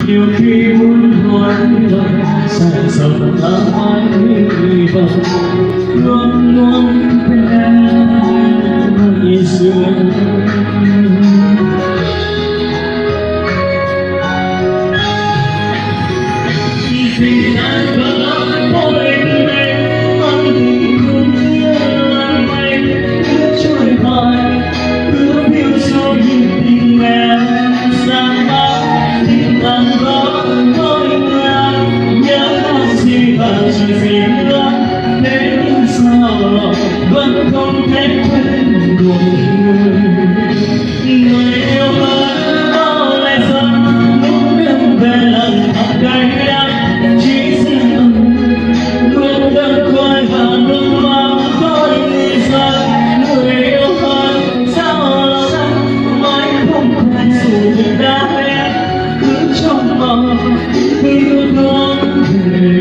nhiều khi muốn hỏi lời sai dòng ta mãi hy vọng luôn luôn bên em như xưa. Vì anh vẫn mỗi ngày anh thì không nhớ anh cứ trôi hoài cứ phiêu sâu những tình em xa mãi tình anh vẫn mỗi ngày nhớ ta gì và chỉ vì nữa thế nhưng sao vẫn không thể quên được người yêu vẫn bao lại dần muốn biết về lần thật đây chỉ riêng luôn đơn côi và luôn mang khói giận người yêu hơn sao lòng mãi không quên dù đã em cứ trong mộng cứ luôn về